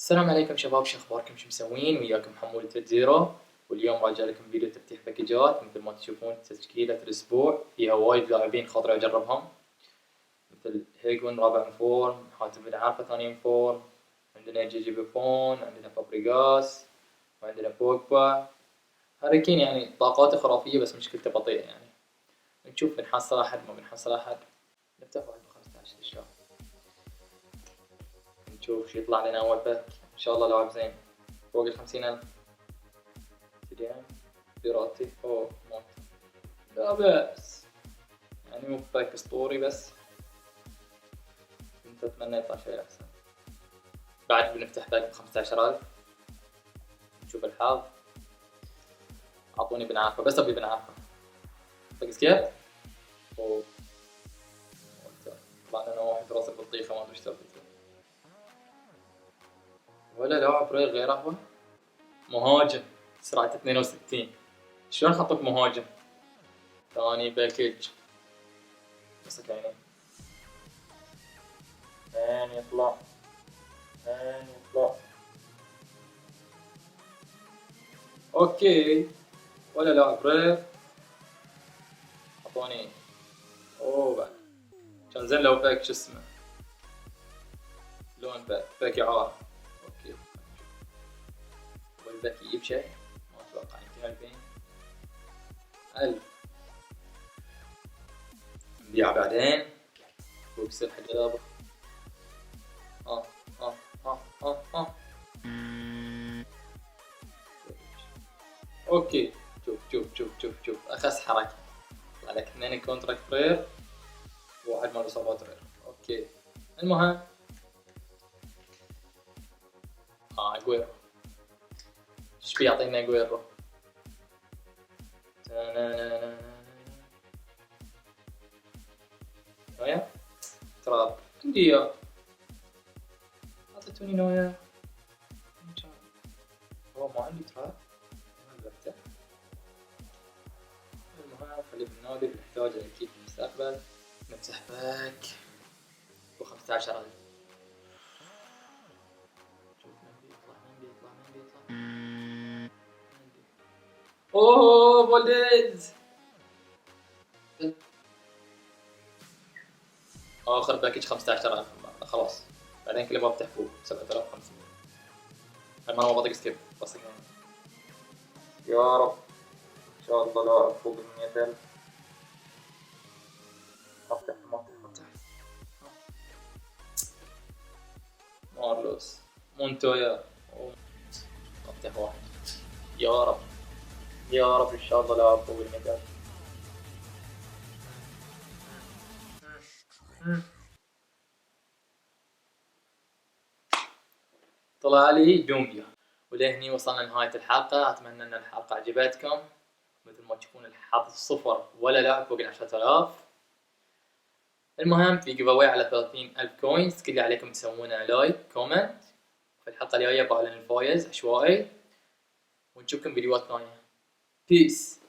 السلام عليكم شباب، شو اخباركم؟ شو مسوين؟ وياكم حمول تدزيرو، واليوم راجع لكم فيديو تفتيح باكجات. مثل ما تشوفون تشكيلة الاسبوع فيها وايد لاعبين خاطري اجربهم، مثل هيجون رابع فورم، حاتم بن عارفة ثاني فورم، عندنا جيجي بوفون، عندنا فابريغاس، وعندنا بوجبا. هاري كين يعني طاقاته خرافية بس مشكلته بطيئة يعني. نشوف بنحصل احد ما بنحصل احد. نفتح واحد ب15 اشتراك، نشوف شو يطلع لنا اول باك. ان شاء الله لاعب زين فوق 50,000. تديان بيراتي اوه موت، لا بأس يعني مو باك اسطوري بس كنت اتمنى يطلع شيء احسن. بعد بنفتح باك ب15,000 نشوف الحظ. اعطوني بنعرفه، بس ابي بنعرفه. باك سكيب اوه طلع لنا واحد راس البطيخة ما ادري ايش سالفته، ولا لاعب غيره. هو مهاجم سرعة 62. شلون حطوك مهاجم؟ ثاني باكج مسك عيني. وين يطلع؟ وين يطلع؟ اوكي ولا لاعب رير. اعطوني اوه بعد كان زين لو باك شو اسمه لون باك اعارة. اوكي والباك يجيب شيء ما اتوقع، يمكن 2000 نبيعه بعدين وبيصير حق لعبة. اه اه اه اوكي شوف اخس حركة. طلع لك 2 كونتراكت رير وواحد مال اصابات رير. اوكي المهم اجويرو. ايش بيعطينا اجويرو؟ نويا تراب عندي اياه، اعطيتوني نويا. هو ما عندي تراب ما لعبته. المهم خليه بالنادي بنحتاجه اكيد في المستقبل. نفتح باك ب15,000. شوف من بيطلع. اوه بولديز اخر باكج 15,000 خلاص. بعدين كل ما بفتح فوق 7,500. المهم ما بطيق سكيب بس يا رب ان شاء الله لا فوق 100,000. افتح ما افتح مارلوس مونتويا. افتح واحد يا رب يا رب ان شاء الله لا فوق 100,000. طلع لي دومبيا. ولهني وصلنا لنهاية الحلقة. أتمنى أن الحلقة عجبتكم. مثل ما تشوفون الحظ صفر ولا لاعب فوق 10,000. المهم في جيف أواي على 30,000 كوينز. كل اللي عليكم تسوونه لايك كومنت. في الحلقة الجاية بعلن الفايز عشوائي، ونشوفكم فيديوهات ثانية. بيس.